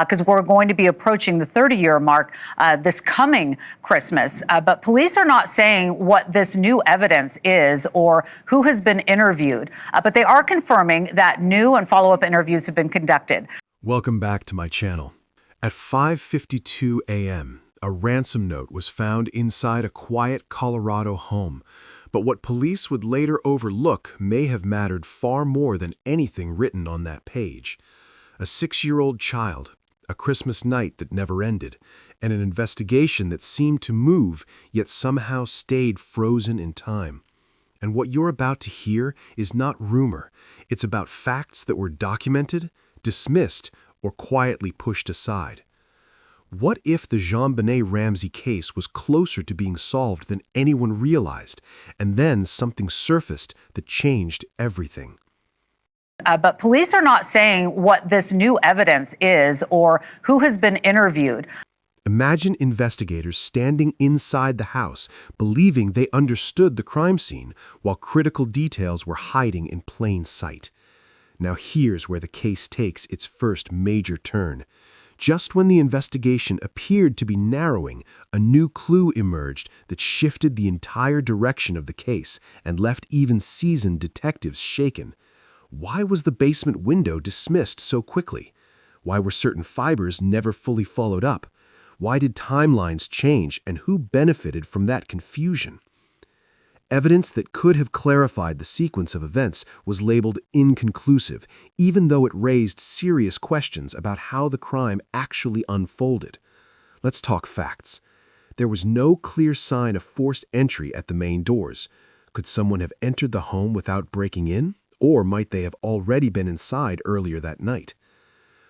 because we're going to be approaching the 30-year mark this coming Christmas. But police are not saying what this new evidence is or who has been interviewed, but they are confirming that new and follow-up interviews have been conducted. Welcome back to my channel. At 5:52 a.m., a ransom note was found inside a quiet Colorado home. But what police would later overlook may have mattered far more than anything written on that page. A 6-year-old child, a Christmas night that never ended, and an investigation that seemed to move yet somehow stayed frozen in time. And what you're about to hear is not rumor. It's about facts that were documented, dismissed, or quietly pushed aside. What if the JonBenét Ramsey case was closer to being solved than anyone realized, and then something surfaced that changed everything? But police are not saying what this new evidence is or who has been interviewed. Imagine investigators standing inside the house, believing they understood the crime scene, while critical details were hiding in plain sight. Now here's where the case takes its first major turn. Just when the investigation appeared to be narrowing, a new clue emerged that shifted the entire direction of the case and left even seasoned detectives shaken. Why was the basement window dismissed so quickly? Why were certain fibers never fully followed up? Why did timelines change, and who benefited from that confusion? Evidence that could have clarified the sequence of events was labeled inconclusive, even though it raised serious questions about how the crime actually unfolded. Let's talk facts. There was no clear sign of forced entry at the main doors. Could someone have entered the home without breaking in? Or might they have already been inside earlier that night?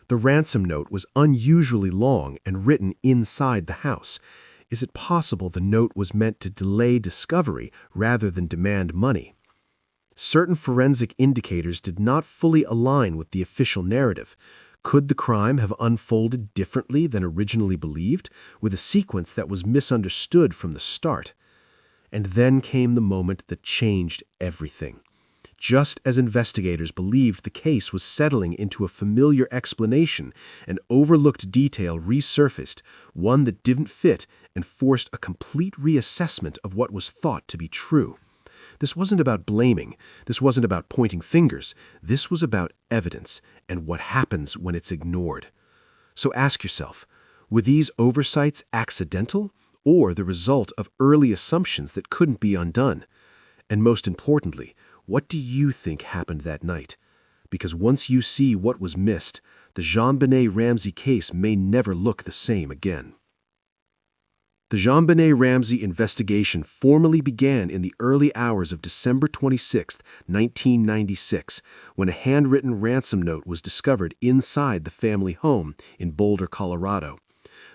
The ransom note was unusually long and written inside the house. Is it possible the note was meant to delay discovery rather than demand money? Certain forensic indicators did not fully align with the official narrative. Could the crime have unfolded differently than originally believed, with a sequence that was misunderstood from the start? And then came the moment that changed everything. Just as investigators believed the case was settling into a familiar explanation, an overlooked detail resurfaced, one that didn't fit and forced a complete reassessment of what was thought to be true. This wasn't about blaming. This wasn't about pointing fingers. This was about evidence and what happens when it's ignored. So ask yourself, were these oversights accidental or the result of early assumptions that couldn't be undone? And most importantly, what do you think happened that night? Because once you see what was missed, the JonBenét Ramsey case may never look the same again. The JonBenét Ramsey investigation formally began in the early hours of December 26, 1996, when a handwritten ransom note was discovered inside the family home in Boulder, Colorado.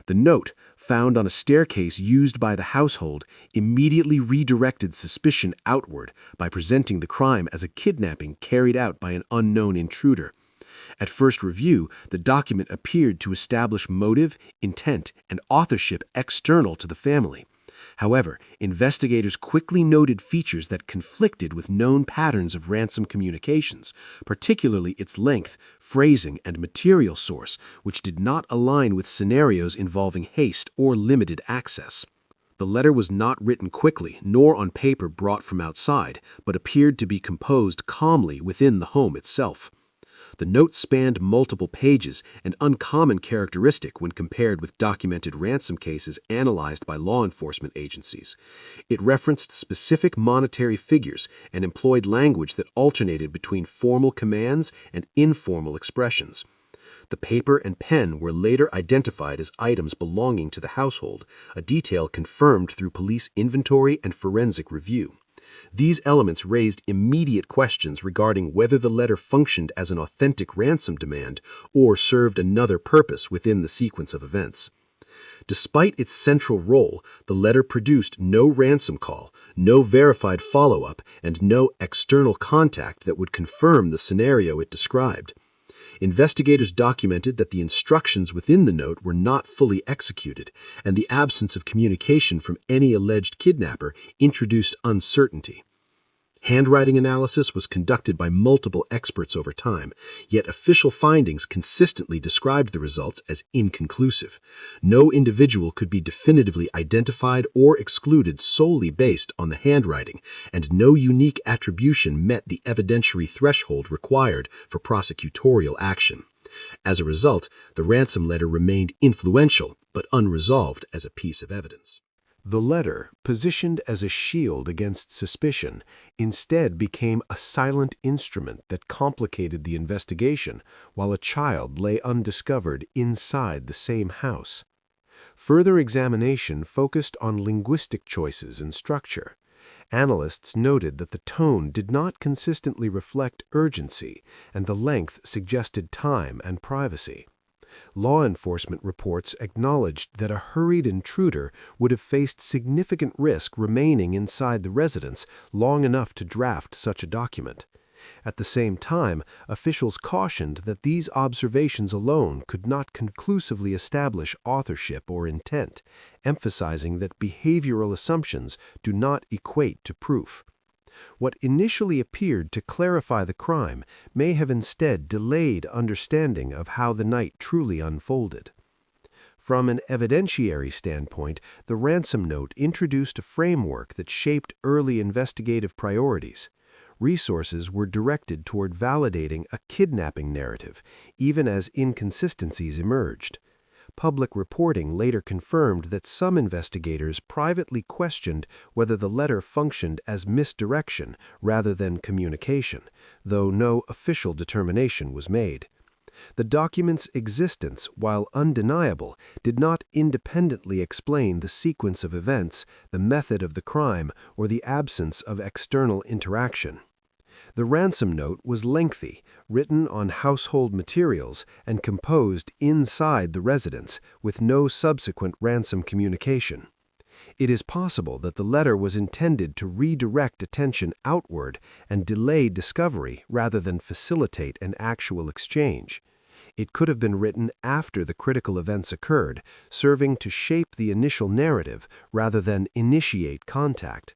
The note, found on a staircase used by the household, immediately redirected suspicion outward by presenting the crime as a kidnapping carried out by an unknown intruder. At first review, the document appeared to establish motive, intent, and authorship external to the family. However, investigators quickly noted features that conflicted with known patterns of ransom communications, particularly its length, phrasing, and material source, which did not align with scenarios involving haste or limited access. The letter was not written quickly, nor on paper brought from outside, but appeared to be composed calmly within the home itself. The note spanned multiple pages, an uncommon characteristic when compared with documented ransom cases analyzed by law enforcement agencies. It referenced specific monetary figures and employed language that alternated between formal commands and informal expressions. The paper and pen were later identified as items belonging to the household, a detail confirmed through police inventory and forensic review. These elements raised immediate questions regarding whether the letter functioned as an authentic ransom demand or served another purpose within the sequence of events. Despite its central role, the letter produced no ransom call, no verified follow-up, and no external contact that would confirm the scenario it described. Investigators documented that the instructions within the note were not fully executed, and the absence of communication from any alleged kidnapper introduced uncertainty. Handwriting analysis was conducted by multiple experts over time, yet official findings consistently described the results as inconclusive. No individual could be definitively identified or excluded solely based on the handwriting, and no unique attribution met the evidentiary threshold required for prosecutorial action. As a result, the ransom letter remained influential but unresolved as a piece of evidence. The letter, positioned as a shield against suspicion, instead became a silent instrument that complicated the investigation while a child lay undiscovered inside the same house. Further examination focused on linguistic choices and structure. Analysts noted that the tone did not consistently reflect urgency, and the length suggested time and privacy. Law enforcement reports acknowledged that a hurried intruder would have faced significant risk remaining inside the residence long enough to draft such a document. At the same time, officials cautioned that these observations alone could not conclusively establish authorship or intent, emphasizing that behavioral assumptions do not equate to proof. What initially appeared to clarify the crime may have instead delayed understanding of how the night truly unfolded. From an evidentiary standpoint, the ransom note introduced a framework that shaped early investigative priorities. Resources were directed toward validating a kidnapping narrative, even as inconsistencies emerged. Public reporting later confirmed that some investigators privately questioned whether the letter functioned as misdirection rather than communication, though no official determination was made. The document's existence, while undeniable, did not independently explain the sequence of events, the method of the crime, or the absence of external interaction. The ransom note was lengthy, written on household materials, and composed inside the residence, with no subsequent ransom communication. It is possible that the letter was intended to redirect attention outward and delay discovery rather than facilitate an actual exchange. It could have been written after the critical events occurred, serving to shape the initial narrative rather than initiate contact.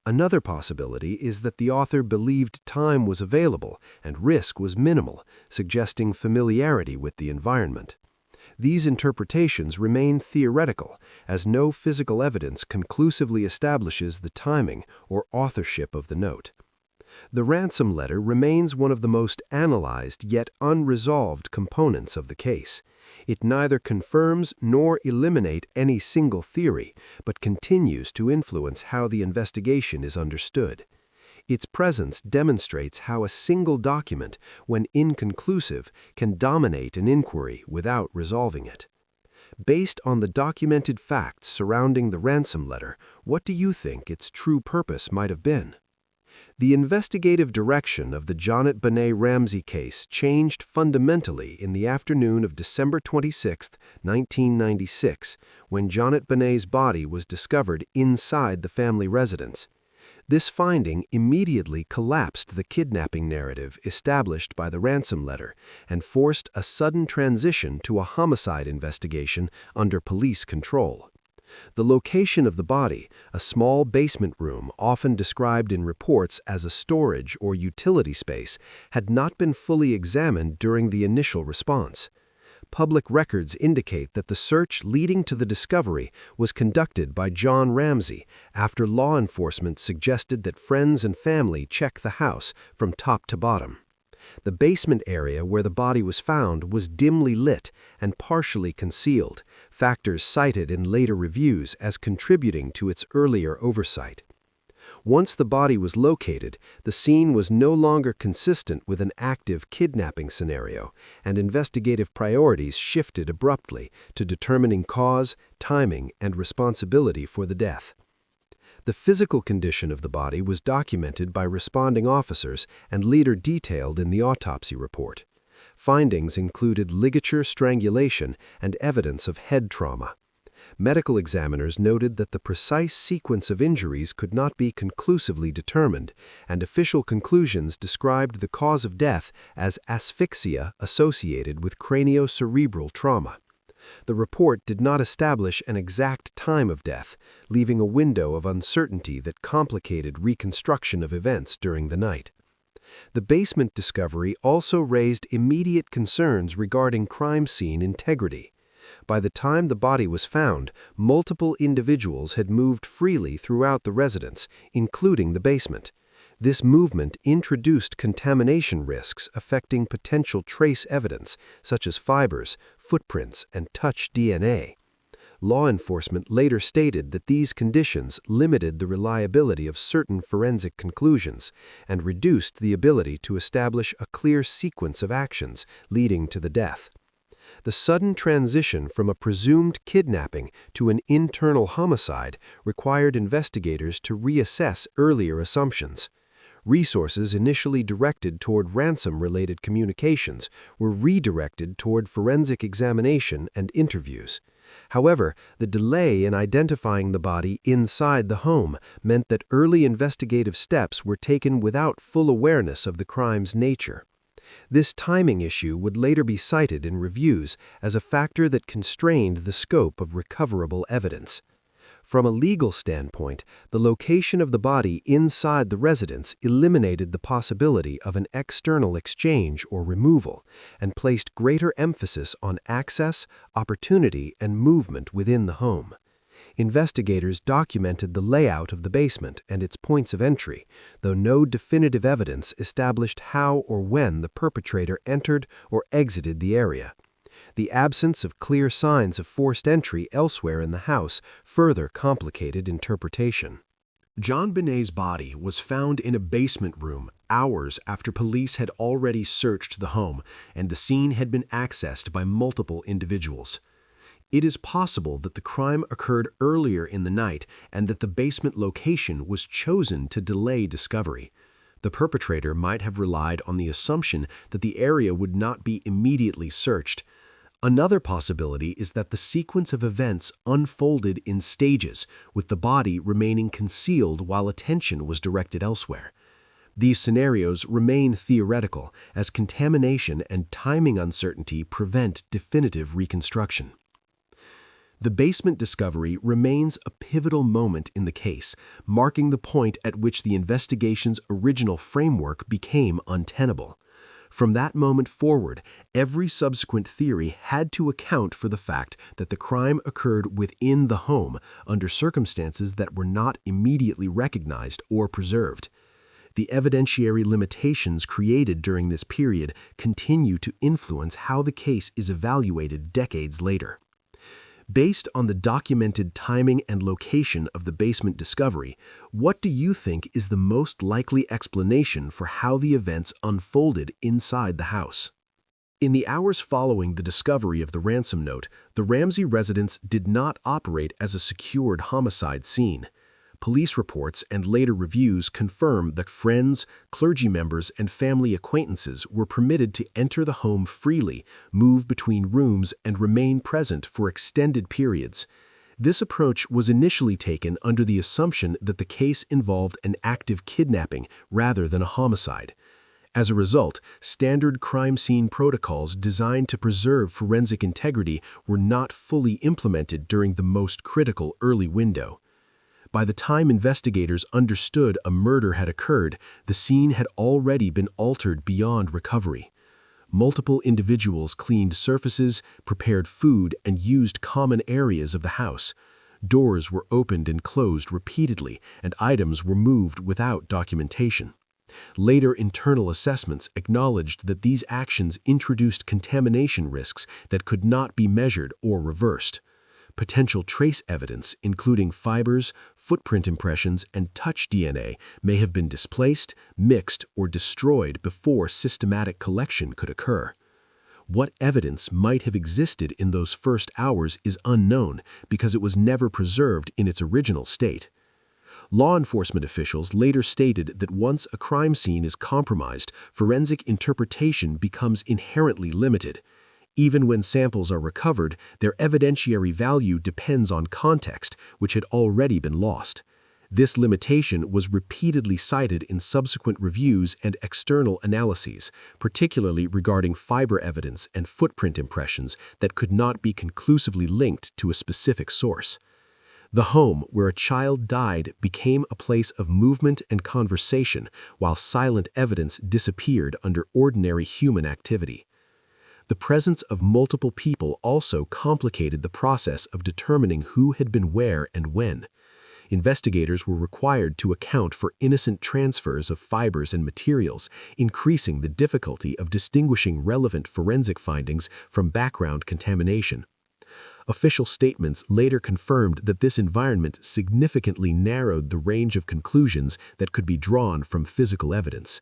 Another possibility is that the author believed time was available and risk was minimal, suggesting familiarity with the environment. These interpretations remain theoretical, as no physical evidence conclusively establishes the timing or authorship of the note. The ransom letter remains one of the most analyzed yet unresolved components of the case. It neither confirms nor eliminates any single theory, but continues to influence how the investigation is understood. Its presence demonstrates how a single document, when inconclusive, can dominate an inquiry without resolving it. Based on the documented facts surrounding the ransom letter, what do you think its true purpose might have been? The investigative direction of the JonBenét Ramsey case changed fundamentally in the afternoon of December 26, 1996, when JonBenét's body was discovered inside the family residence. This finding immediately collapsed the kidnapping narrative established by the ransom letter and forced a sudden transition to a homicide investigation under police control. The location of the body, a small basement room often described in reports as a storage or utility space, had not been fully examined during the initial response. Public records indicate that the search leading to the discovery was conducted by John Ramsey after law enforcement suggested that friends and family check the house from top to bottom. The basement area where the body was found was dimly lit and partially concealed, factors cited in later reviews as contributing to its earlier oversight. Once the body was located, the scene was no longer consistent with an active kidnapping scenario, and investigative priorities shifted abruptly to determining cause, timing, and responsibility for the death. The physical condition of the body was documented by responding officers and later detailed in the autopsy report. Findings included ligature strangulation and evidence of head trauma. Medical examiners noted that the precise sequence of injuries could not be conclusively determined, and official conclusions described the cause of death as asphyxia associated with craniocerebral trauma. The report did not establish an exact time of death, leaving a window of uncertainty that complicated reconstruction of events during the night. The basement discovery also raised immediate concerns regarding crime scene integrity. By the time the body was found, multiple individuals had moved freely throughout the residence, including the basement. This movement introduced contamination risks affecting potential trace evidence, such as fibers, footprints, and touch DNA. Law enforcement later stated that these conditions limited the reliability of certain forensic conclusions and reduced the ability to establish a clear sequence of actions leading to the death. The sudden transition from a presumed kidnapping to an internal homicide required investigators to reassess earlier assumptions. Resources initially directed toward ransom-related communications were redirected toward forensic examination and interviews. However, the delay in identifying the body inside the home meant that early investigative steps were taken without full awareness of the crime's nature. This timing issue would later be cited in reviews as a factor that constrained the scope of recoverable evidence. From a legal standpoint, the location of the body inside the residence eliminated the possibility of an external exchange or removal and placed greater emphasis on access, opportunity, and movement within the home. Investigators documented the layout of the basement and its points of entry, though no definitive evidence established how or when the perpetrator entered or exited the area. The absence of clear signs of forced entry elsewhere in the house further complicated interpretation. JonBenét's body was found in a basement room hours after police had already searched the home and the scene had been accessed by multiple individuals. It is possible that the crime occurred earlier in the night and that the basement location was chosen to delay discovery. The perpetrator might have relied on the assumption that the area would not be immediately searched. Another possibility is that the sequence of events unfolded in stages, with the body remaining concealed while attention was directed elsewhere. These scenarios remain theoretical, as contamination and timing uncertainty prevent definitive reconstruction. The basement discovery remains a pivotal moment in the case, marking the point at which the investigation's original framework became untenable. From that moment forward, every subsequent theory had to account for the fact that the crime occurred within the home under circumstances that were not immediately recognized or preserved. The evidentiary limitations created during this period continue to influence how the case is evaluated decades later. Based on the documented timing and location of the basement discovery, what do you think is the most likely explanation for how the events unfolded inside the house? In the hours following the discovery of the ransom note, the Ramsey residence did not operate as a secured homicide scene. Police reports and later reviews confirm that friends, clergy members, and family acquaintances were permitted to enter the home freely, move between rooms, and remain present for extended periods. This approach was initially taken under the assumption that the case involved an active kidnapping rather than a homicide. As a result, standard crime scene protocols designed to preserve forensic integrity were not fully implemented during the most critical early window. By the time investigators understood a murder had occurred, the scene had already been altered beyond recovery. Multiple individuals cleaned surfaces, prepared food, and used common areas of the house. Doors were opened and closed repeatedly, and items were moved without documentation. Later internal assessments acknowledged that these actions introduced contamination risks that could not be measured or reversed. Potential trace evidence, including fibers, footprint impressions, and touch DNA, may have been displaced, mixed, or destroyed before systematic collection could occur. What evidence might have existed in those first hours is unknown because it was never preserved in its original state. Law enforcement officials later stated that once a crime scene is compromised, forensic interpretation becomes inherently limited. Even when samples are recovered, their evidentiary value depends on context, which had already been lost. This limitation was repeatedly cited in subsequent reviews and external analyses, particularly regarding fiber evidence and footprint impressions that could not be conclusively linked to a specific source. The home where a child died became a place of movement and conversation, while silent evidence disappeared under ordinary human activity. The presence of multiple people also complicated the process of determining who had been where and when. Investigators were required to account for innocent transfers of fibers and materials, increasing the difficulty of distinguishing relevant forensic findings from background contamination. Official statements later confirmed that this environment significantly narrowed the range of conclusions that could be drawn from physical evidence.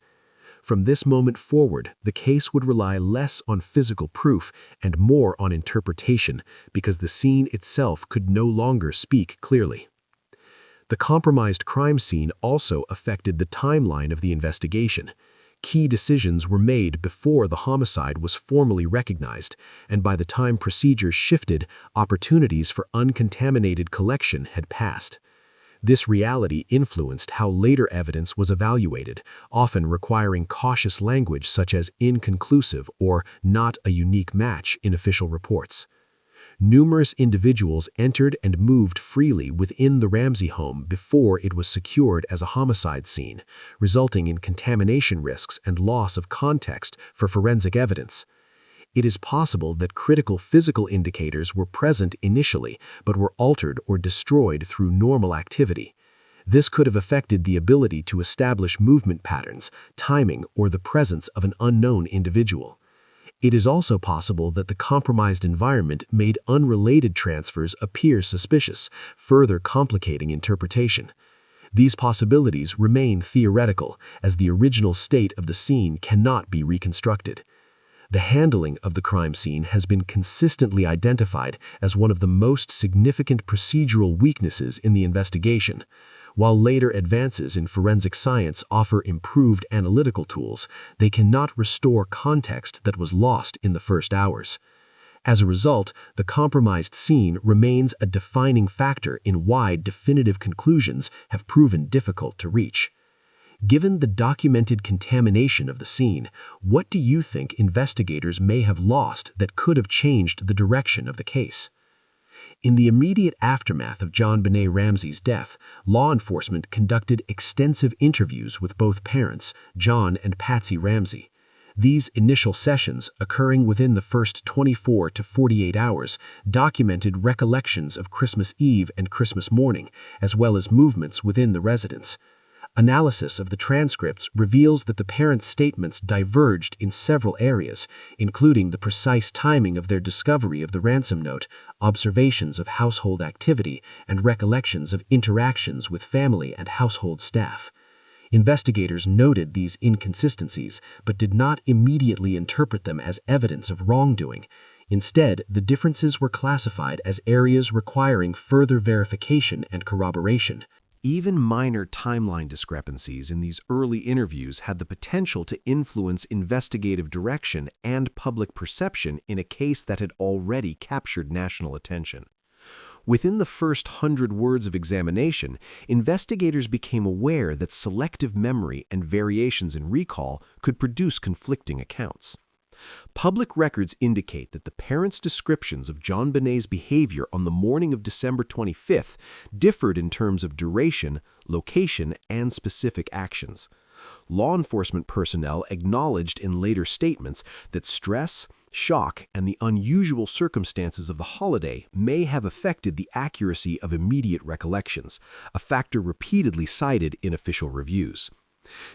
From this moment forward, the case would rely less on physical proof and more on interpretation, because the scene itself could no longer speak clearly. The compromised crime scene also affected the timeline of the investigation. Key decisions were made before the homicide was formally recognized, and by the time procedures shifted, opportunities for uncontaminated collection had passed. This reality influenced how later evidence was evaluated, often requiring cautious language such as inconclusive or not a unique match in official reports. Numerous individuals entered and moved freely within the Ramsey home before it was secured as a homicide scene, resulting in contamination risks and loss of context for forensic evidence. It is possible that critical physical indicators were present initially, but were altered or destroyed through normal activity. This could have affected the ability to establish movement patterns, timing, or the presence of an unknown individual. It is also possible that the compromised environment made unrelated transfers appear suspicious, further complicating interpretation. These possibilities remain theoretical, as the original state of the scene cannot be reconstructed. The handling of the crime scene has been consistently identified as one of the most significant procedural weaknesses in the investigation. While later advances in forensic science offer improved analytical tools, they cannot restore context that was lost in the first hours. As a result, the compromised scene remains a defining factor in why definitive conclusions have proven difficult to reach. Given the documented contamination of the scene, what do you think investigators may have lost that could have changed the direction of the case? In the immediate aftermath of JonBenét Ramsey's death, law enforcement conducted extensive interviews with both parents, John and Patsy Ramsey. These initial sessions, occurring within the first 24 to 48 hours, documented recollections of Christmas Eve and Christmas morning, as well as movements within the residence. Analysis of the transcripts reveals that the parents' statements diverged in several areas, including the precise timing of their discovery of the ransom note, observations of household activity, and recollections of interactions with family and household staff. Investigators noted these inconsistencies, but did not immediately interpret them as evidence of wrongdoing. Instead, the differences were classified as areas requiring further verification and corroboration. Even minor timeline discrepancies in these early interviews had the potential to influence investigative direction and public perception in a case that had already captured national attention. Within the first 100 words of examination, investigators became aware that selective memory and variations in recall could produce conflicting accounts. Public records indicate that the parents' descriptions of JonBenét's behavior on the morning of December 25th differed in terms of duration, location, and specific actions. Law enforcement personnel acknowledged in later statements that stress, shock, and the unusual circumstances of the holiday may have affected the accuracy of immediate recollections, a factor repeatedly cited in official reviews.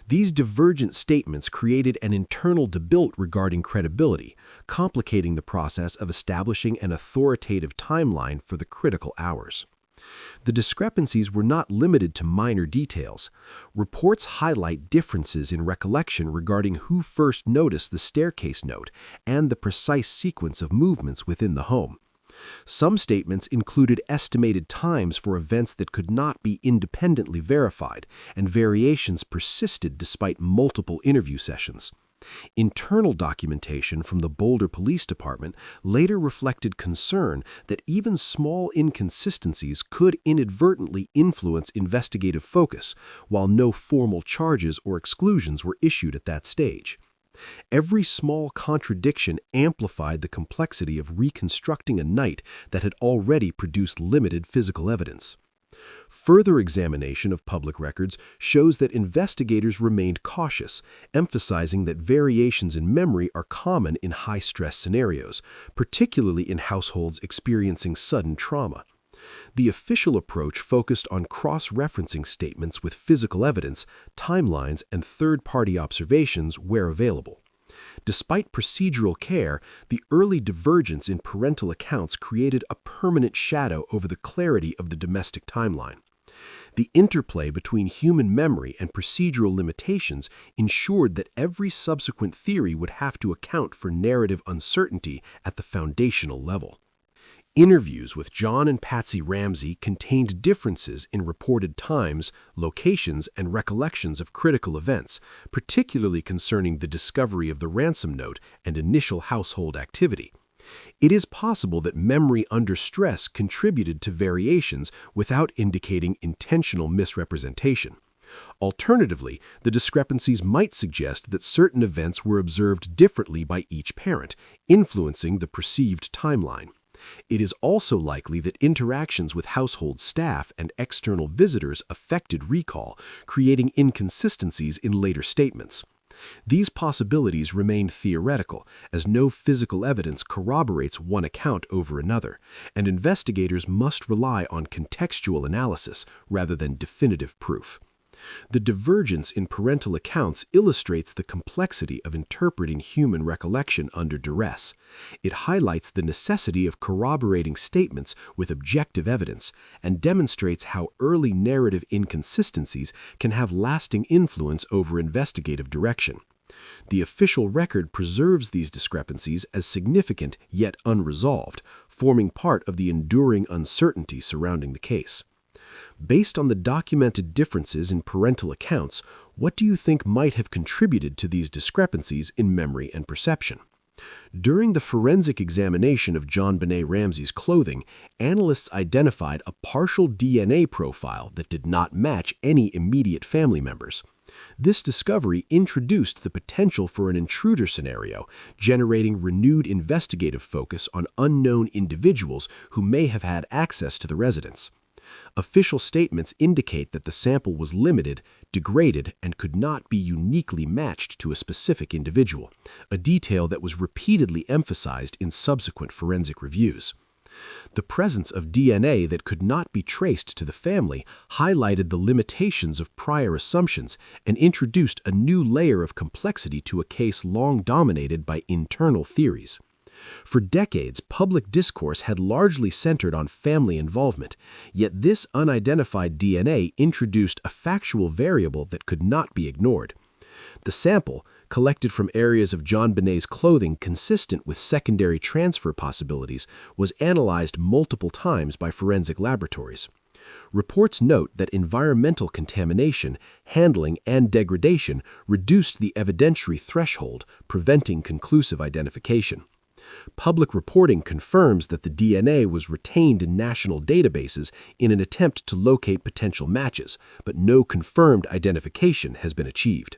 These divergent statements created an internal debate regarding credibility, complicating the process of establishing an authoritative timeline for the critical hours. The discrepancies were not limited to minor details. Reports highlight differences in recollection regarding who first noticed the staircase note and the precise sequence of movements within the home. Some statements included estimated times for events that could not be independently verified, and variations persisted despite multiple interview sessions. Internal documentation from the Boulder Police Department later reflected concern that even small inconsistencies could inadvertently influence investigative focus, while no formal charges or exclusions were issued at that stage. Every small contradiction amplified the complexity of reconstructing a night that had already produced limited physical evidence. Further examination of public records shows that investigators remained cautious, emphasizing that variations in memory are common in high-stress scenarios, particularly in households experiencing sudden trauma. The official approach focused on cross-referencing statements with physical evidence, timelines, and third-party observations where available. Despite procedural care, the early divergence in parental accounts created a permanent shadow over the clarity of the domestic timeline. The interplay between human memory and procedural limitations ensured that every subsequent theory would have to account for narrative uncertainty at the foundational level. Interviews with John and Patsy Ramsey contained differences in reported times, locations, and recollections of critical events, particularly concerning the discovery of the ransom note and initial household activity. It is possible that memory under stress contributed to variations without indicating intentional misrepresentation. Alternatively, the discrepancies might suggest that certain events were observed differently by each parent, influencing the perceived timeline. It is also likely that interactions with household staff and external visitors affected recall, creating inconsistencies in later statements. These possibilities remain theoretical, as no physical evidence corroborates one account over another, and investigators must rely on contextual analysis rather than definitive proof. The divergence in parental accounts illustrates the complexity of interpreting human recollection under duress. It highlights the necessity of corroborating statements with objective evidence and demonstrates how early narrative inconsistencies can have lasting influence over investigative direction. The official record preserves these discrepancies as significant yet unresolved, forming part of the enduring uncertainty surrounding the case. Based on the documented differences in parental accounts, what do you think might have contributed to these discrepancies in memory and perception? During the forensic examination of JonBenét Ramsey's clothing, analysts identified a partial DNA profile that did not match any immediate family members. This discovery introduced the potential for an intruder scenario, generating renewed investigative focus on unknown individuals who may have had access to the residence. Official statements indicate that the sample was limited, degraded, and could not be uniquely matched to a specific individual, a detail that was repeatedly emphasized in subsequent forensic reviews. The presence of DNA that could not be traced to the family highlighted the limitations of prior assumptions and introduced a new layer of complexity to a case long dominated by internal theories. For decades, public discourse had largely centered on family involvement, yet this unidentified DNA introduced a factual variable that could not be ignored. The sample, collected from areas of JonBenét's clothing consistent with secondary transfer possibilities, was analyzed multiple times by forensic laboratories. Reports note that environmental contamination, handling, and degradation reduced the evidentiary threshold, preventing conclusive identification. Public reporting confirms that the DNA was retained in national databases in an attempt to locate potential matches, but no confirmed identification has been achieved.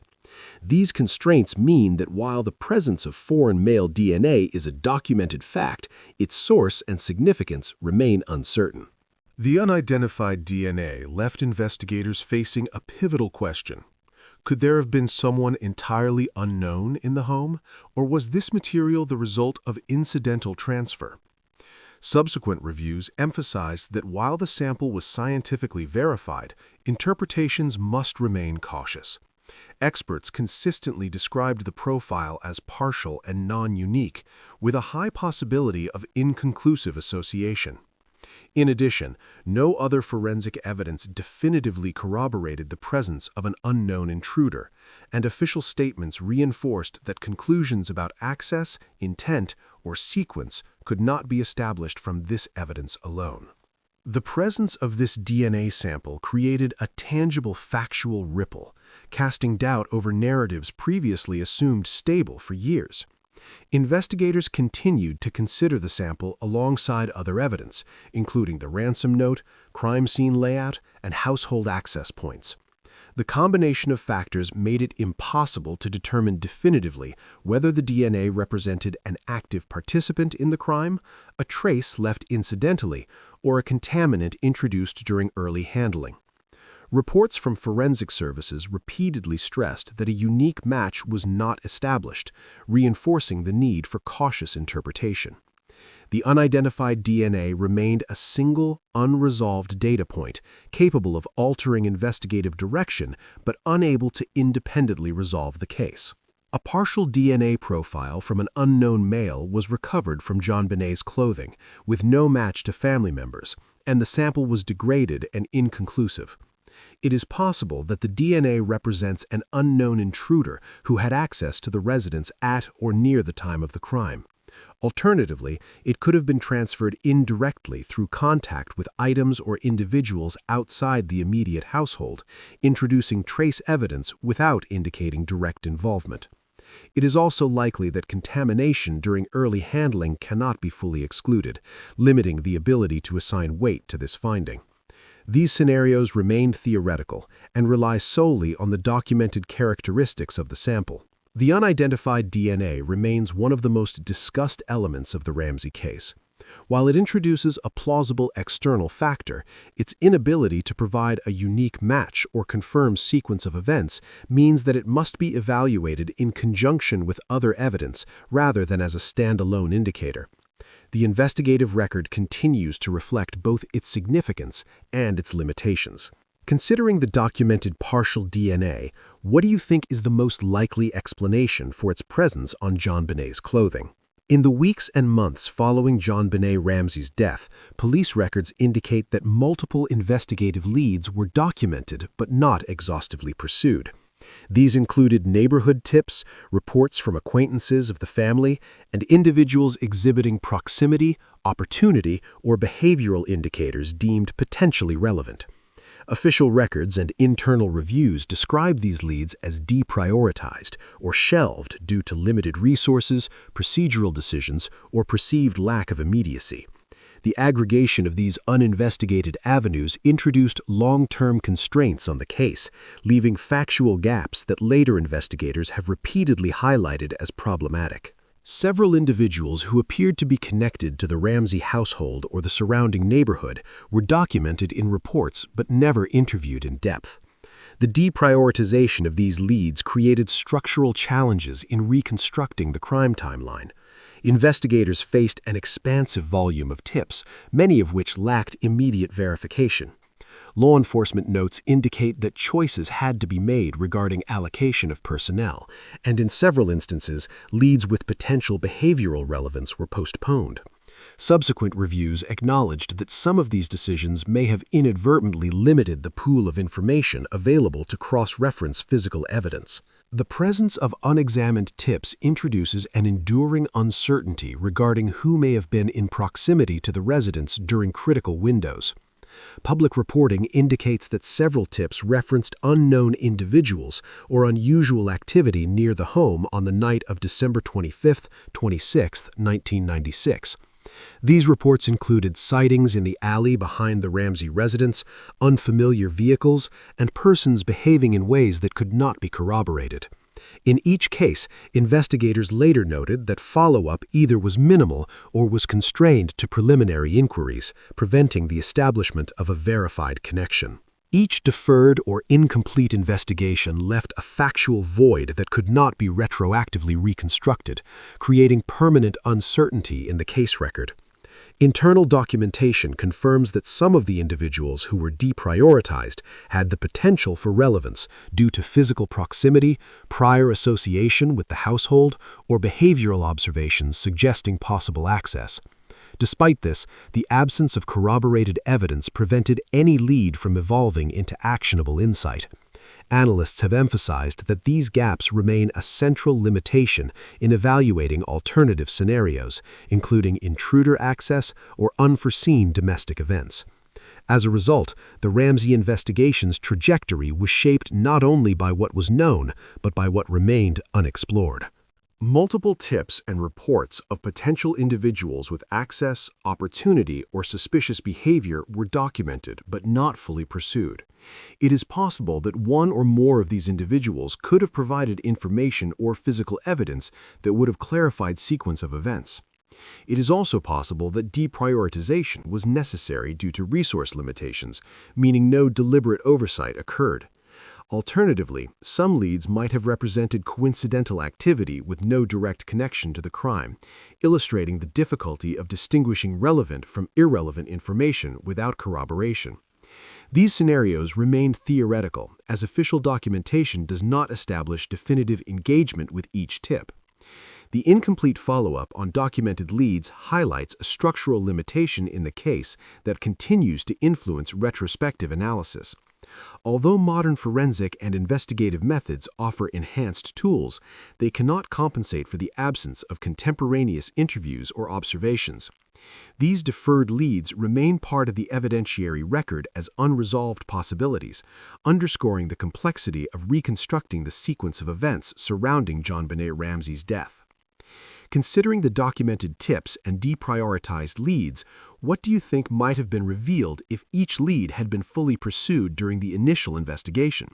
These constraints mean that while the presence of foreign male DNA is a documented fact, its source and significance remain uncertain. The unidentified DNA left investigators facing a pivotal question. Could there have been someone entirely unknown in the home, or was this material the result of incidental transfer? Subsequent reviews emphasized that while the sample was scientifically verified, interpretations must remain cautious. Experts consistently described the profile as partial and non-unique, with a high possibility of inconclusive association. In addition, no other forensic evidence definitively corroborated the presence of an unknown intruder, and official statements reinforced that conclusions about access, intent, or sequence could not be established from this evidence alone. The presence of this DNA sample created a tangible factual ripple, casting doubt over narratives previously assumed stable for years. Investigators continued to consider the sample alongside other evidence, including the ransom note, crime scene layout, and household access points. The combination of factors made it impossible to determine definitively whether the DNA represented an active participant in the crime, a trace left incidentally, or a contaminant introduced during early handling. Reports from forensic services repeatedly stressed that a unique match was not established, reinforcing the need for cautious interpretation. The unidentified DNA remained a single, unresolved data point, capable of altering investigative direction but unable to independently resolve the case. A partial DNA profile from an unknown male was recovered from JonBenét's clothing, with no match to family members, and the sample was degraded and inconclusive. It is possible that the DNA represents an unknown intruder who had access to the residence at or near the time of the crime. Alternatively, it could have been transferred indirectly through contact with items or individuals outside the immediate household, introducing trace evidence without indicating direct involvement. It is also likely that contamination during early handling cannot be fully excluded, limiting the ability to assign weight to this finding. These scenarios remain theoretical and rely solely on the documented characteristics of the sample. The unidentified DNA remains one of the most discussed elements of the Ramsey case. While it introduces a plausible external factor, its inability to provide a unique match or confirm sequence of events means that it must be evaluated in conjunction with other evidence rather than as a standalone indicator. The investigative record continues to reflect both its significance and its limitations. Considering the documented partial DNA, what do you think is the most likely explanation for its presence on JonBenét's clothing? In the weeks and months following JonBenét Ramsey's death, police records indicate that multiple investigative leads were documented but not exhaustively pursued. These included neighborhood tips, reports from acquaintances of the family, and individuals exhibiting proximity, opportunity, or behavioral indicators deemed potentially relevant. Official records and internal reviews describe these leads as deprioritized or shelved due to limited resources, procedural decisions, or perceived lack of immediacy. The aggregation of these uninvestigated avenues introduced long-term constraints on the case, leaving factual gaps that later investigators have repeatedly highlighted as problematic. Several individuals who appeared to be connected to the Ramsey household or the surrounding neighborhood were documented in reports but never interviewed in depth. The deprioritization of these leads created structural challenges in reconstructing the crime timeline. Investigators faced an expansive volume of tips, many of which lacked immediate verification. Law enforcement notes indicate that choices had to be made regarding allocation of personnel, and in several instances, leads with potential behavioral relevance were postponed. Subsequent reviews acknowledged that some of these decisions may have inadvertently limited the pool of information available to cross-reference physical evidence. The presence of unexamined tips introduces an enduring uncertainty regarding who may have been in proximity to the residence during critical windows. Public reporting indicates that several tips referenced unknown individuals or unusual activity near the home on the night of December 25, 26, 1996. These reports included sightings in the alley behind the Ramsey residence, unfamiliar vehicles, and persons behaving in ways that could not be corroborated. In each case, investigators later noted that follow-up either was minimal or was constrained to preliminary inquiries, preventing the establishment of a verified connection. Each deferred or incomplete investigation left a factual void that could not be retroactively reconstructed, creating permanent uncertainty in the case record. Internal documentation confirms that some of the individuals who were deprioritized had the potential for relevance due to physical proximity, prior association with the household, or behavioral observations suggesting possible access. Despite this, the absence of corroborated evidence prevented any lead from evolving into actionable insight. Analysts have emphasized that these gaps remain a central limitation in evaluating alternative scenarios, including intruder access or unforeseen domestic events. As a result, the Ramsey investigation's trajectory was shaped not only by what was known, but by what remained unexplored. Multiple tips and reports of potential individuals with access, opportunity, or suspicious behavior were documented but not fully pursued. It is possible that one or more of these individuals could have provided information or physical evidence that would have clarified sequence of events. It is also possible that deprioritization was necessary due to resource limitations, meaning no deliberate oversight occurred. Alternatively, some leads might have represented coincidental activity with no direct connection to the crime, illustrating the difficulty of distinguishing relevant from irrelevant information without corroboration. These scenarios remain theoretical, as official documentation does not establish definitive engagement with each tip. The incomplete follow-up on documented leads highlights a structural limitation in the case that continues to influence retrospective analysis. Although modern forensic and investigative methods offer enhanced tools, they cannot compensate for the absence of contemporaneous interviews or observations. These deferred leads remain part of the evidentiary record as unresolved possibilities, underscoring the complexity of reconstructing the sequence of events surrounding JonBenét Ramsey's death. Considering the documented tips and deprioritized leads, what do you think might have been revealed if each lead had been fully pursued during the initial investigation?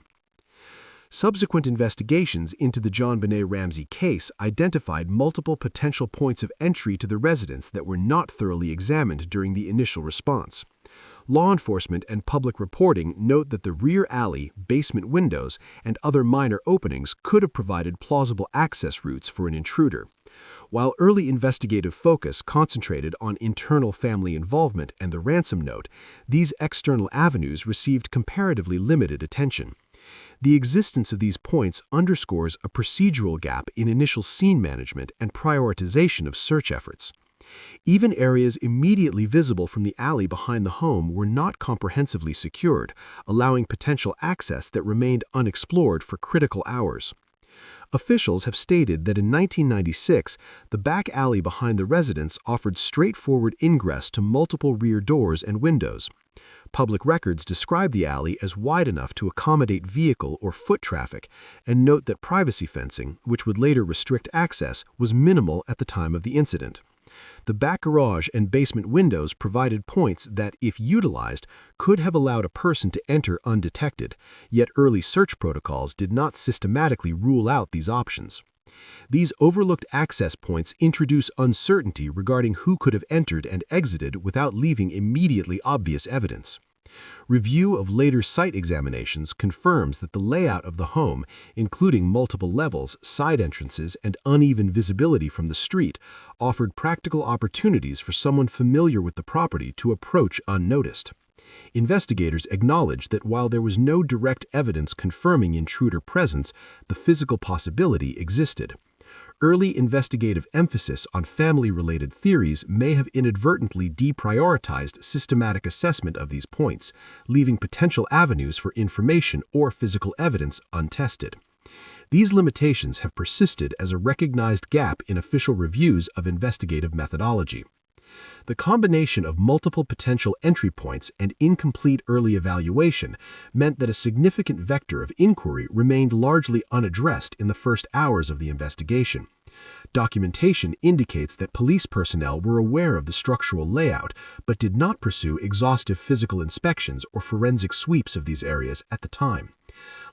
Subsequent investigations into the JonBenét Ramsey case identified multiple potential points of entry to the residence that were not thoroughly examined during the initial response. Law enforcement and public reporting note that the rear alley, basement windows, and other minor openings could have provided plausible access routes for an intruder. While early investigative focus concentrated on internal family involvement and the ransom note, these external avenues received comparatively limited attention. The existence of these points underscores a procedural gap in initial scene management and prioritization of search efforts. Even areas immediately visible from the alley behind the home were not comprehensively secured, allowing potential access that remained unexplored for critical hours. Officials have stated that in 1996, the back alley behind the residence offered straightforward ingress to multiple rear doors and windows. Public records describe the alley as wide enough to accommodate vehicle or foot traffic, and note that privacy fencing, which would later restrict access, was minimal at the time of the incident. The back garage and basement windows provided points that, if utilized, could have allowed a person to enter undetected, yet early search protocols did not systematically rule out these options. These overlooked access points introduce uncertainty regarding who could have entered and exited without leaving immediately obvious evidence. Review of later site examinations confirms that the layout of the home, including multiple levels, side entrances, and uneven visibility from the street, offered practical opportunities for someone familiar with the property to approach unnoticed. Investigators acknowledge that while there was no direct evidence confirming intruder presence, the physical possibility existed. Early investigative emphasis on family-related theories may have inadvertently deprioritized systematic assessment of these points, leaving potential avenues for information or physical evidence untested. These limitations have persisted as a recognized gap in official reviews of investigative methodology. The combination of multiple potential entry points and incomplete early evaluation meant that a significant vector of inquiry remained largely unaddressed in the first hours of the investigation. Documentation indicates that police personnel were aware of the structural layout, but did not pursue exhaustive physical inspections or forensic sweeps of these areas at the time.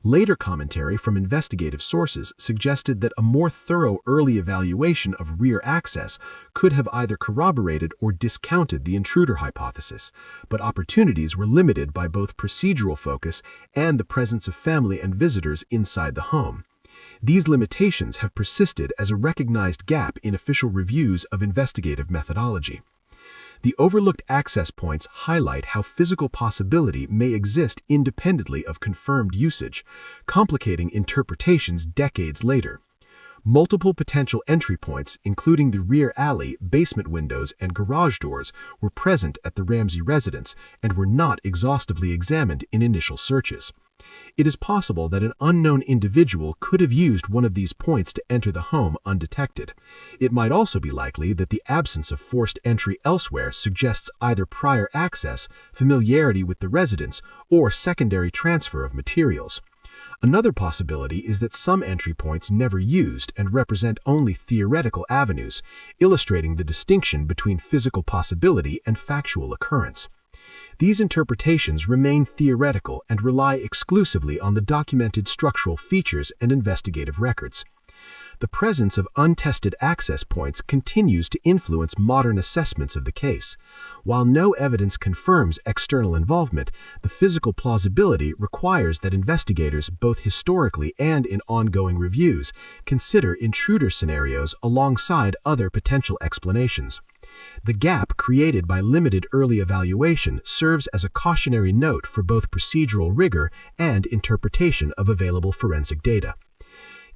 Later commentary from investigative sources suggested that a more thorough early evaluation of rear access could have either corroborated or discounted the intruder hypothesis, but opportunities were limited by both procedural focus and the presence of family and visitors inside the home. These limitations have persisted as a recognized gap in official reviews of investigative methodology. The overlooked access points highlight how physical possibility may exist independently of confirmed usage, complicating interpretations decades later. Multiple potential entry points, including the rear alley, basement windows, and garage doors, were present at the Ramsey residence and were not exhaustively examined in initial searches. It is possible that an unknown individual could have used one of these points to enter the home undetected. It might also be likely that the absence of forced entry elsewhere suggests either prior access, familiarity with the residence, or secondary transfer of materials. Another possibility is that some entry points never used and represent only theoretical avenues, illustrating the distinction between physical possibility and factual occurrence. These interpretations remain theoretical and rely exclusively on the documented structural features and investigative records. The presence of untested access points continues to influence modern assessments of the case. While no evidence confirms external involvement, the physical plausibility requires that investigators, both historically and in ongoing reviews, consider intruder scenarios alongside other potential explanations. The gap created by limited early evaluation serves as a cautionary note for both procedural rigor and interpretation of available forensic data.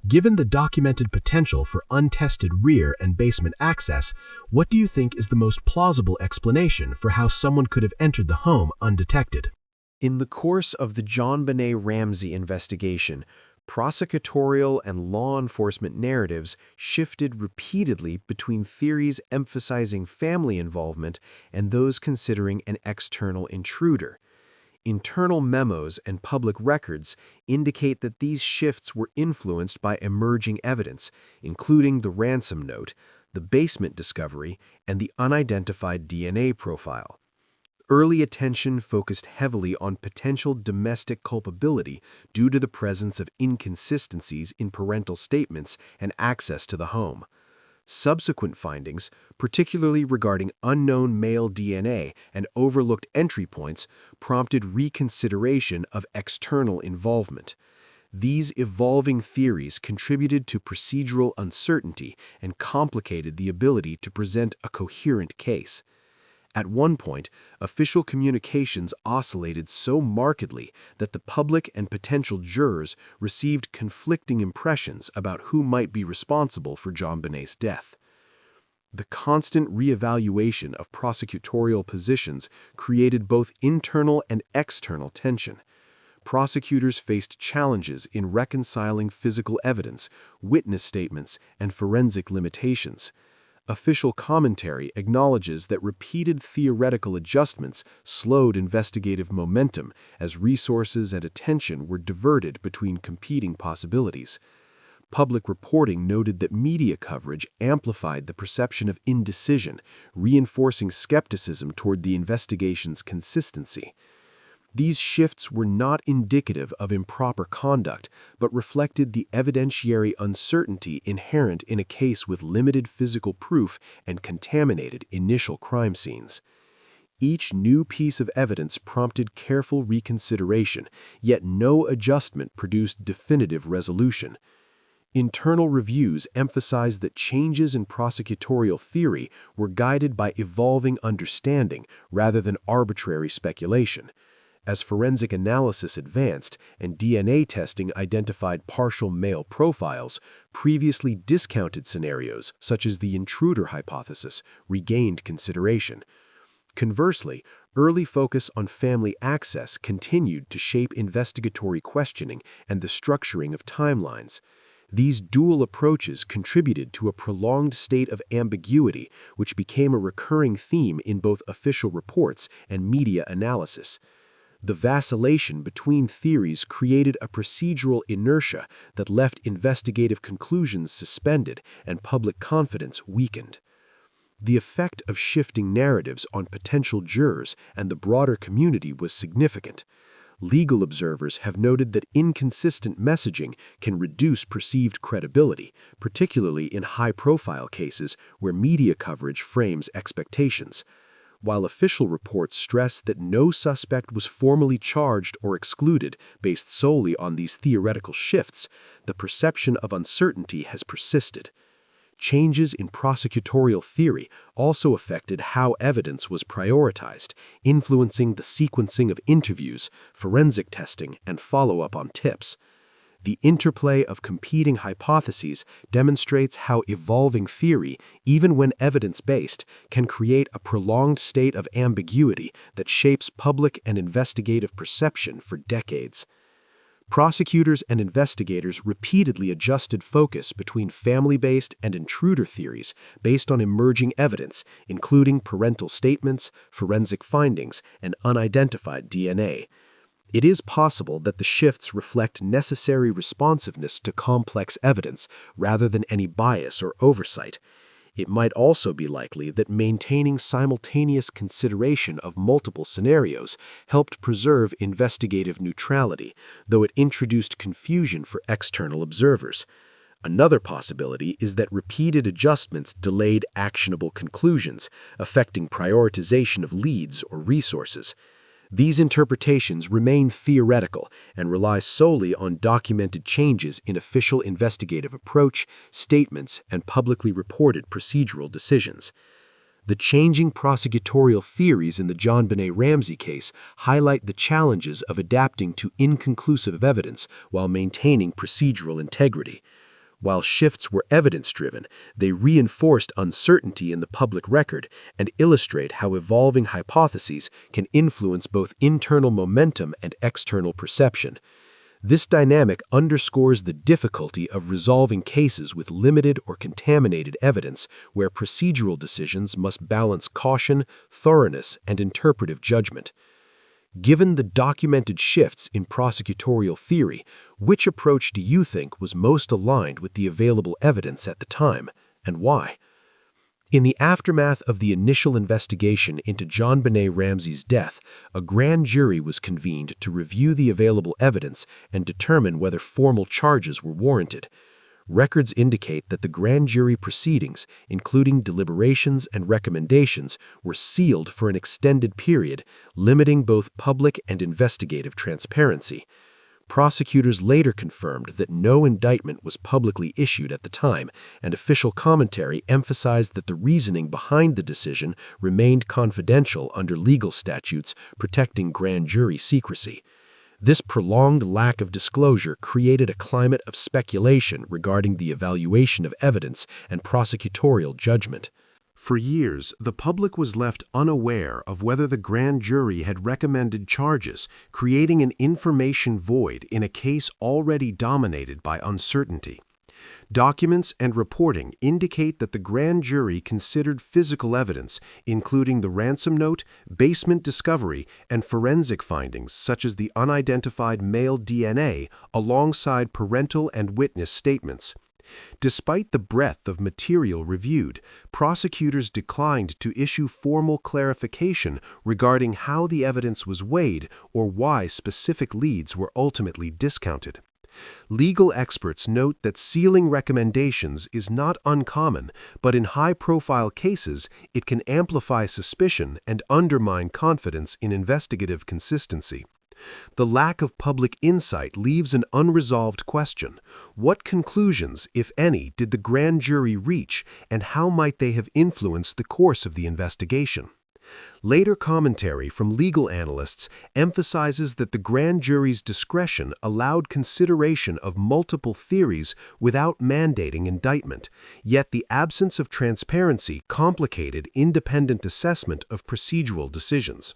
Given the documented potential for untested rear and basement access, what do you think is the most plausible explanation for how someone could have entered the home undetected? In the course of the JonBenét Ramsey investigation, prosecutorial and law enforcement narratives shifted repeatedly between theories emphasizing family involvement and those considering an external intruder. Internal memos and public records indicate that these shifts were influenced by emerging evidence, including the ransom note, the basement discovery, and the unidentified DNA profile. Early attention focused heavily on potential domestic culpability due to the presence of inconsistencies in parental statements and access to the home. Subsequent findings, particularly regarding unknown male DNA and overlooked entry points, prompted reconsideration of external involvement. These evolving theories contributed to procedural uncertainty and complicated the ability to present a coherent case. At one point, official communications oscillated so markedly that the public and potential jurors received conflicting impressions about who might be responsible for JonBenét's death. The constant reevaluation of prosecutorial positions created both internal and external tension. Prosecutors faced challenges in reconciling physical evidence, witness statements, and forensic limitations. Official commentary acknowledges that repeated theoretical adjustments slowed investigative momentum as resources and attention were diverted between competing possibilities. Public reporting noted that media coverage amplified the perception of indecision, reinforcing skepticism toward the investigation's consistency. These shifts were not indicative of improper conduct, but reflected the evidentiary uncertainty inherent in a case with limited physical proof and contaminated initial crime scenes. Each new piece of evidence prompted careful reconsideration, yet no adjustment produced definitive resolution. Internal reviews emphasized that changes in prosecutorial theory were guided by evolving understanding rather than arbitrary speculation. As forensic analysis advanced and DNA testing identified partial male profiles, previously discounted scenarios, such as the intruder hypothesis, regained consideration. Conversely, early focus on family access continued to shape investigatory questioning and the structuring of timelines. These dual approaches contributed to a prolonged state of ambiguity, which became a recurring theme in both official reports and media analysis. The vacillation between theories created a procedural inertia that left investigative conclusions suspended and public confidence weakened. The effect of shifting narratives on potential jurors and the broader community was significant. Legal observers have noted that inconsistent messaging can reduce perceived credibility, particularly in high-profile cases where media coverage frames expectations. While official reports stress that no suspect was formally charged or excluded based solely on these theoretical shifts, the perception of uncertainty has persisted. Changes in prosecutorial theory also affected how evidence was prioritized, influencing the sequencing of interviews, forensic testing, and follow-up on tips. The interplay of competing hypotheses demonstrates how evolving theory, even when evidence-based, can create a prolonged state of ambiguity that shapes public and investigative perception for decades. Prosecutors and investigators repeatedly adjusted focus between family-based and intruder theories based on emerging evidence, including parental statements, forensic findings, and unidentified DNA. It is possible that the shifts reflect necessary responsiveness to complex evidence rather than any bias or oversight. It might also be likely that maintaining simultaneous consideration of multiple scenarios helped preserve investigative neutrality, though it introduced confusion for external observers. Another possibility is that repeated adjustments delayed actionable conclusions, affecting prioritization of leads or resources. These interpretations remain theoretical and rely solely on documented changes in official investigative approach, statements, and publicly reported procedural decisions. The changing prosecutorial theories in the JonBenét Ramsey case highlight the challenges of adapting to inconclusive evidence while maintaining procedural integrity. While shifts were evidence-driven, they reinforced uncertainty in the public record and illustrate how evolving hypotheses can influence both internal momentum and external perception. This dynamic underscores the difficulty of resolving cases with limited or contaminated evidence, where procedural decisions must balance caution, thoroughness, and interpretive judgment. Given the documented shifts in prosecutorial theory, which approach do you think was most aligned with the available evidence at the time, and why? In the aftermath of the initial investigation into JonBenét Ramsey's death, a grand jury was convened to review the available evidence and determine whether formal charges were warranted. Records indicate that the grand jury proceedings, including deliberations and recommendations, were sealed for an extended period, limiting both public and investigative transparency. Prosecutors later confirmed that no indictment was publicly issued at the time, and official commentary emphasized that the reasoning behind the decision remained confidential under legal statutes protecting grand jury secrecy. This prolonged lack of disclosure created a climate of speculation regarding the evaluation of evidence and prosecutorial judgment. For years, the public was left unaware of whether the grand jury had recommended charges, creating an information void in a case already dominated by uncertainty. Documents and reporting indicate that the grand jury considered physical evidence, including the ransom note, basement discovery, and forensic findings such as the unidentified male DNA, alongside parental and witness statements. Despite the breadth of material reviewed, prosecutors declined to issue formal clarification regarding how the evidence was weighed or why specific leads were ultimately discounted. Legal experts note that sealing recommendations is not uncommon, but in high-profile cases, it can amplify suspicion and undermine confidence in investigative consistency. The lack of public insight leaves an unresolved question. What conclusions, if any, did the grand jury reach, and how might they have influenced the course of the investigation? Later commentary from legal analysts emphasizes that the grand jury's discretion allowed consideration of multiple theories without mandating indictment, yet the absence of transparency complicated independent assessment of procedural decisions.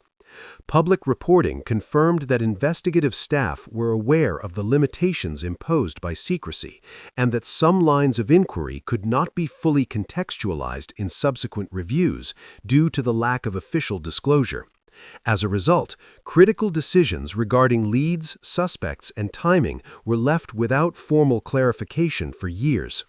Public reporting confirmed that investigative staff were aware of the limitations imposed by secrecy, and that some lines of inquiry could not be fully contextualized in subsequent reviews due to the lack of official disclosure. As a result, critical decisions regarding leads, suspects, and timing were left without formal clarification for years.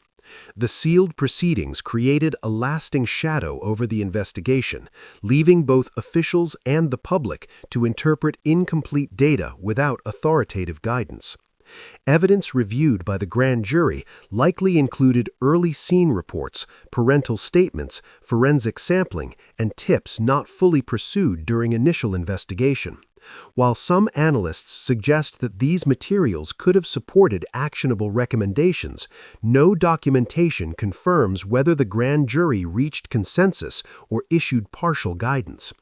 The sealed proceedings created a lasting shadow over the investigation, leaving both officials and the public to interpret incomplete data without authoritative guidance. Evidence reviewed by the grand jury likely included early scene reports, parental statements, forensic sampling, and tips not fully pursued during initial investigation. While some analysts suggest that these materials could have supported actionable recommendations, no documentation confirms whether the grand jury reached consensus or issued partial guidance.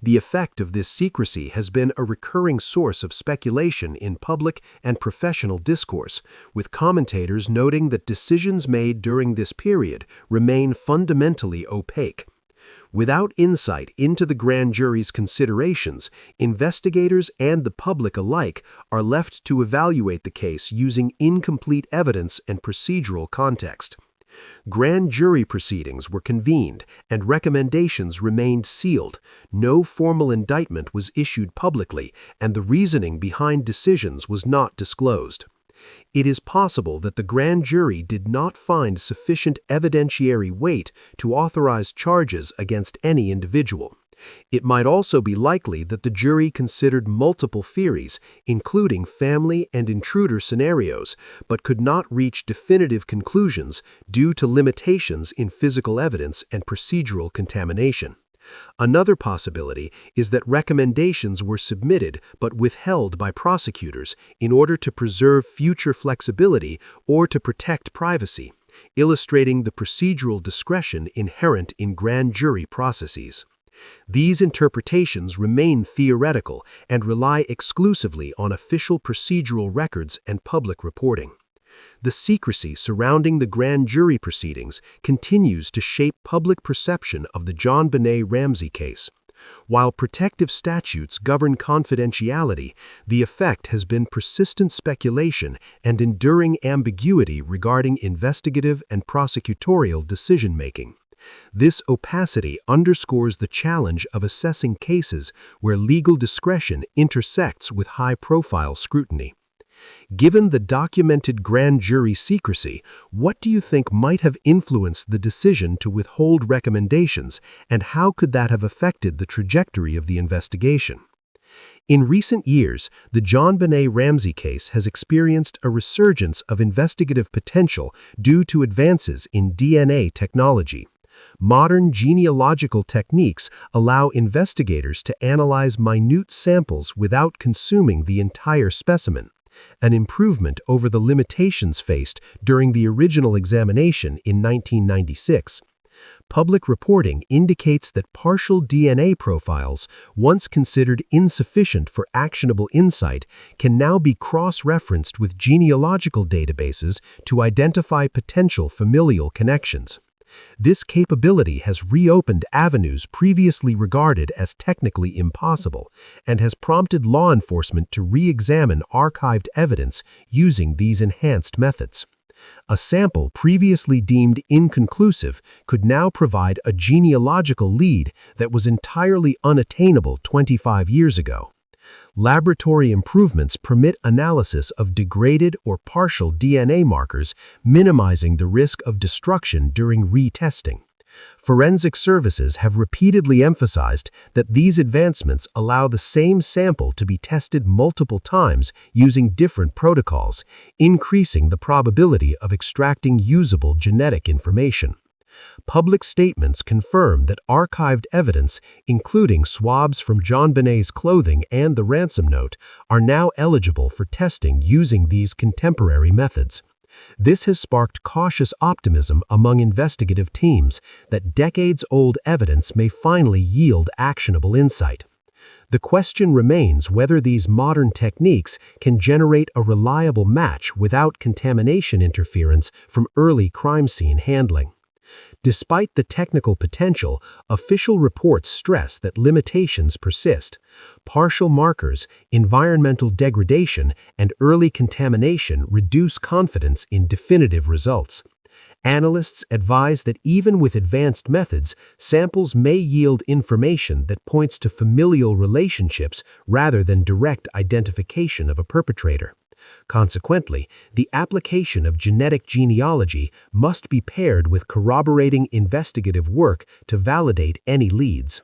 The effect of this secrecy has been a recurring source of speculation in public and professional discourse, with commentators noting that decisions made during this period remain fundamentally opaque. Without insight into the grand jury's considerations, investigators and the public alike are left to evaluate the case using incomplete evidence and procedural context. Grand jury proceedings were convened and recommendations remained sealed. No formal indictment was issued publicly, and the reasoning behind decisions was not disclosed. It is possible that the grand jury did not find sufficient evidentiary weight to authorize charges against any individual. It might also be likely that the jury considered multiple theories, including family and intruder scenarios, but could not reach definitive conclusions due to limitations in physical evidence and procedural contamination. Another possibility is that recommendations were submitted but withheld by prosecutors in order to preserve future flexibility or to protect privacy, illustrating the procedural discretion inherent in grand jury processes. These interpretations remain theoretical and rely exclusively on official procedural records and public reporting. The secrecy surrounding the grand jury proceedings continues to shape public perception of the JonBenét Ramsey case. While protective statutes govern confidentiality, the effect has been persistent speculation and enduring ambiguity regarding investigative and prosecutorial decision-making. This opacity underscores the challenge of assessing cases where legal discretion intersects with high-profile scrutiny. Given the documented grand jury secrecy, what do you think might have influenced the decision to withhold recommendations, and how could that have affected the trajectory of the investigation? In recent years, the JonBenét Ramsey case has experienced a resurgence of investigative potential due to advances in DNA technology. Modern genealogical techniques allow investigators to analyze minute samples without consuming the entire specimen, an improvement over the limitations faced during the original examination in 1996. Public reporting indicates that partial DNA profiles, once considered insufficient for actionable insight, can now be cross-referenced with genealogical databases to identify potential familial connections. This capability has reopened avenues previously regarded as technically impossible and has prompted law enforcement to re-examine archived evidence using these enhanced methods. A sample previously deemed inconclusive could now provide a genealogical lead that was entirely unattainable 25 years ago. Laboratory improvements permit analysis of degraded or partial DNA markers, minimizing the risk of destruction during retesting. Forensic services have repeatedly emphasized that these advancements allow the same sample to be tested multiple times using different protocols, increasing the probability of extracting usable genetic information. Public statements confirm that archived evidence, including swabs from JonBenét's clothing and the ransom note, are now eligible for testing using these contemporary methods. This has sparked cautious optimism among investigative teams that decades-old evidence may finally yield actionable insight. The question remains whether these modern techniques can generate a reliable match without contamination interference from early crime scene handling. Despite the technical potential, official reports stress that limitations persist. Partial markers, environmental degradation, and early contamination reduce confidence in definitive results. Analysts advise that even with advanced methods, samples may yield information that points to familial relationships rather than direct identification of a perpetrator. Consequently, the application of genetic genealogy must be paired with corroborating investigative work to validate any leads.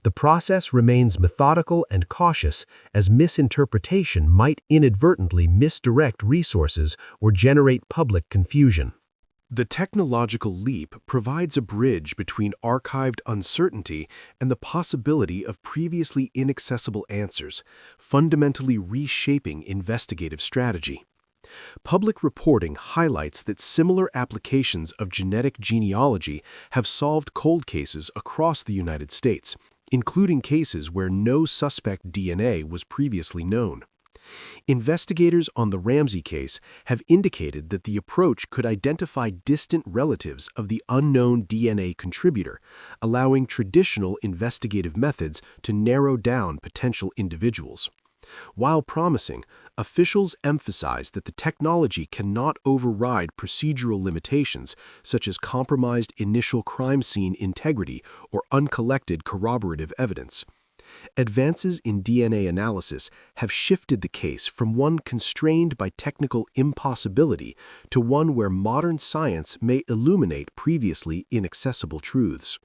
The process remains methodical and cautious, as misinterpretation might inadvertently misdirect resources or generate public confusion. The technological leap provides a bridge between archived uncertainty and the possibility of previously inaccessible answers, fundamentally reshaping investigative strategy. Public reporting highlights that similar applications of genetic genealogy have solved cold cases across the United States, including cases where no suspect DNA was previously known. Investigators on the Ramsey case have indicated that the approach could identify distant relatives of the unknown DNA contributor, allowing traditional investigative methods to narrow down potential individuals. While promising, officials emphasize that the technology cannot override procedural limitations such as compromised initial crime scene integrity or uncollected corroborative evidence. Advances in DNA analysis have shifted the case from one constrained by technical impossibility to one where modern science may illuminate previously inaccessible truths.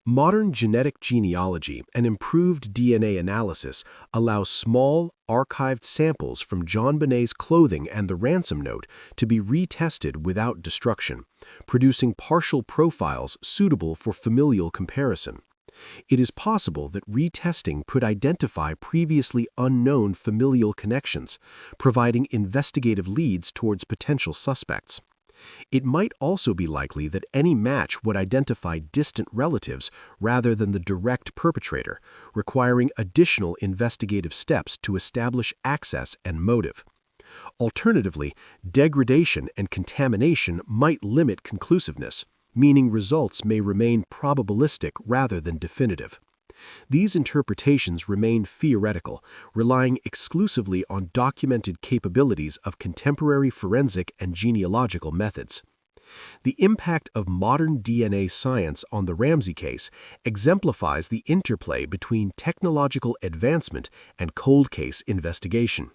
Modern genetic genealogy and improved DNA analysis allow small, archived samples from JonBenét's clothing and the ransom note to be retested without destruction, producing partial profiles suitable for familial comparison. It is possible that retesting could identify previously unknown familial connections, providing investigative leads towards potential suspects. It might also be likely that any match would identify distant relatives rather than the direct perpetrator, requiring additional investigative steps to establish access and motive. Alternatively, degradation and contamination might limit conclusiveness, meaning results may remain probabilistic rather than definitive. These interpretations remain theoretical, relying exclusively on documented capabilities of contemporary forensic and genealogical methods. The impact of modern DNA science on the Ramsey case exemplifies the interplay between technological advancement and cold case investigation.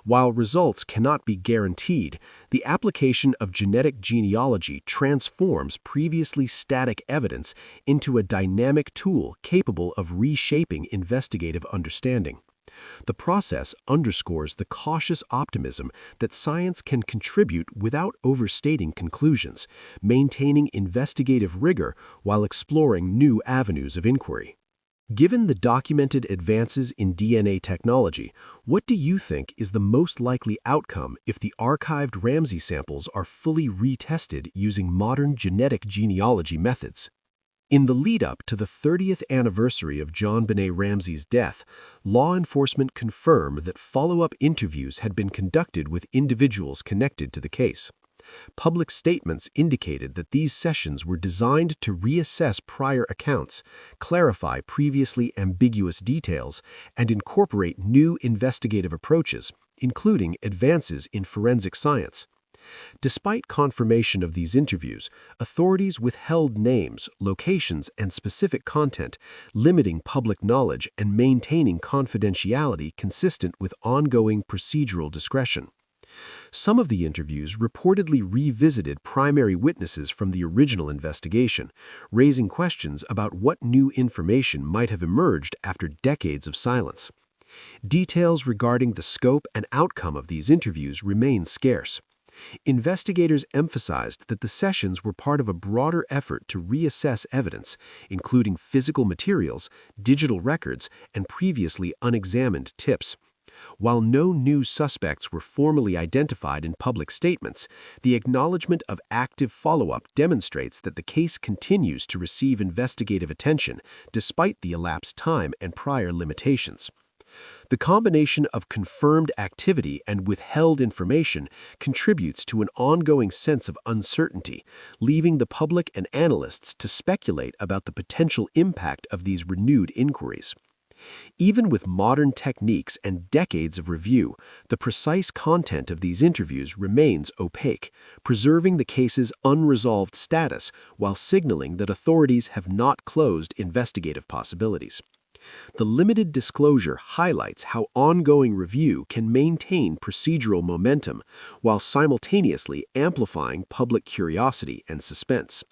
While results cannot be guaranteed, the application of genetic genealogy transforms previously static evidence into a dynamic tool capable of reshaping investigative understanding. The process underscores the cautious optimism that science can contribute without overstating conclusions, maintaining investigative rigor while exploring new avenues of inquiry. Given the documented advances in DNA technology, what do you think is the most likely outcome if the archived Ramsey samples are fully retested using modern genetic genealogy methods? In the lead-up to the 30th anniversary of JonBenét Ramsey's death, law enforcement confirmed that follow-up interviews had been conducted with individuals connected to the case. Public statements indicated that these sessions were designed to reassess prior accounts, clarify previously ambiguous details, and incorporate new investigative approaches, including advances in forensic science. Despite confirmation of these interviews, authorities withheld names, locations, and specific content, limiting public knowledge and maintaining confidentiality consistent with ongoing procedural discretion. Some of the interviews reportedly revisited primary witnesses from the original investigation, raising questions about what new information might have emerged after decades of silence. Details regarding the scope and outcome of these interviews remain scarce. Investigators emphasized that the sessions were part of a broader effort to reassess evidence, including physical materials, digital records, and previously unexamined tips. While no new suspects were formally identified in public statements, the acknowledgement of active follow-up demonstrates that the case continues to receive investigative attention despite the elapsed time and prior limitations. The combination of confirmed activity and withheld information contributes to an ongoing sense of uncertainty, leaving the public and analysts to speculate about the potential impact of these renewed inquiries. Even with modern techniques and decades of review, the precise content of these interviews remains opaque, preserving the case's unresolved status while signaling that authorities have not closed investigative possibilities. The limited disclosure highlights how ongoing review can maintain procedural momentum while simultaneously amplifying public curiosity and suspense.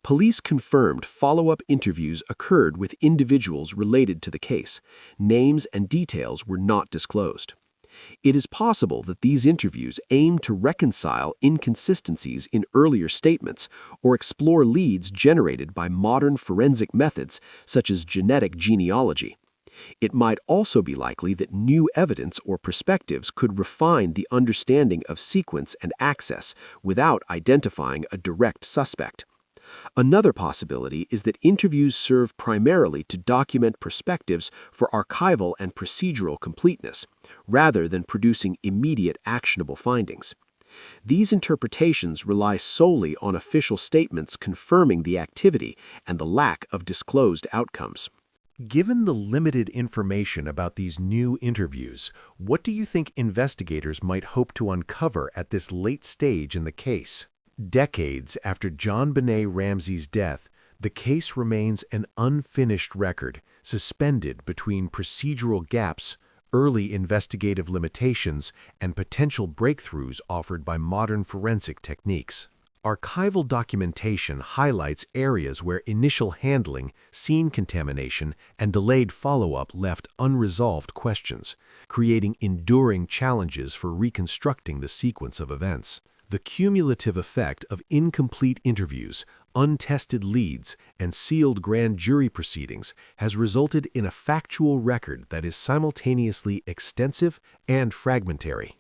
Police confirmed follow-up interviews occurred with individuals related to the case. Names and details were not disclosed. It is possible that these interviews aim to reconcile inconsistencies in earlier statements or explore leads generated by modern forensic methods such as genetic genealogy. It might also be likely that new evidence or perspectives could refine the understanding of sequence and access without identifying a direct suspect. Another possibility is that interviews serve primarily to document perspectives for archival and procedural completeness, rather than producing immediate actionable findings. These interpretations rely solely on official statements confirming the activity and the lack of disclosed outcomes. Given the limited information about these new interviews, what do you think investigators might hope to uncover at this late stage in the case? Decades after JonBenét Ramsey's death, the case remains an unfinished record, suspended between procedural gaps, early investigative limitations, and potential breakthroughs offered by modern forensic techniques. Archival documentation highlights areas where initial handling, scene contamination, and delayed follow-up left unresolved questions, creating enduring challenges for reconstructing the sequence of events. The cumulative effect of incomplete interviews, untested leads, and sealed grand jury proceedings has resulted in a factual record that is simultaneously extensive and fragmentary,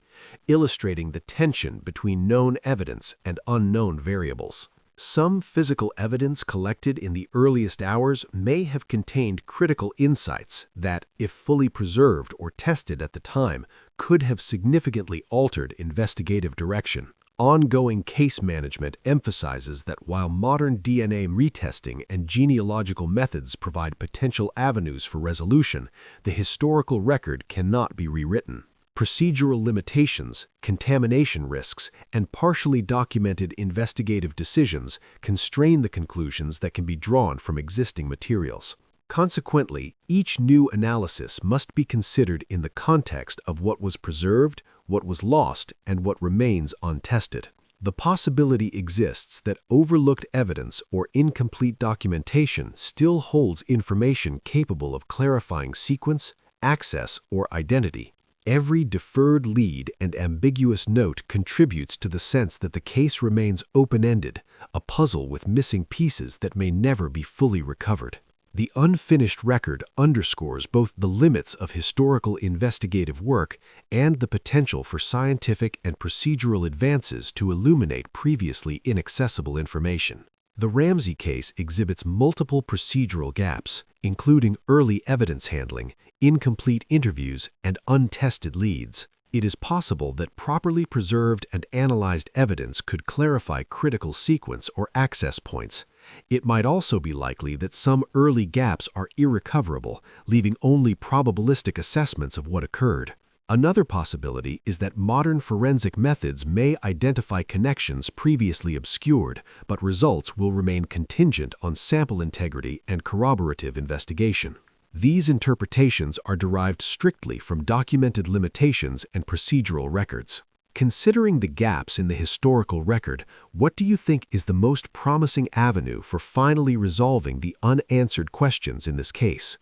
illustrating the tension between known evidence and unknown variables. Some physical evidence collected in the earliest hours may have contained critical insights that, if fully preserved or tested at the time, could have significantly altered investigative direction. Ongoing case management emphasizes that while modern DNA retesting and genealogical methods provide potential avenues for resolution, the historical record cannot be rewritten. Procedural limitations, contamination risks, and partially documented investigative decisions constrain the conclusions that can be drawn from existing materials. Consequently, each new analysis must be considered in the context of what was preserved, what was lost, and what remains untested. The possibility exists that overlooked evidence or incomplete documentation still holds information capable of clarifying sequence, access, or identity. Every deferred lead and ambiguous note contributes to the sense that the case remains open-ended, a puzzle with missing pieces that may never be fully recovered. The unfinished record underscores both the limits of historical investigative work and the potential for scientific and procedural advances to illuminate previously inaccessible information. The Ramsey case exhibits multiple procedural gaps, including early evidence handling, incomplete interviews, and untested leads. It is possible that properly preserved and analyzed evidence could clarify critical sequence or access points. It might also be likely that some early gaps are irrecoverable, leaving only probabilistic assessments of what occurred. Another possibility is that modern forensic methods may identify connections previously obscured, but results will remain contingent on sample integrity and corroborative investigation. These interpretations are derived strictly from documented limitations and procedural records. Considering the gaps in the historical record, what do you think is the most promising avenue for finally resolving the unanswered questions in this case?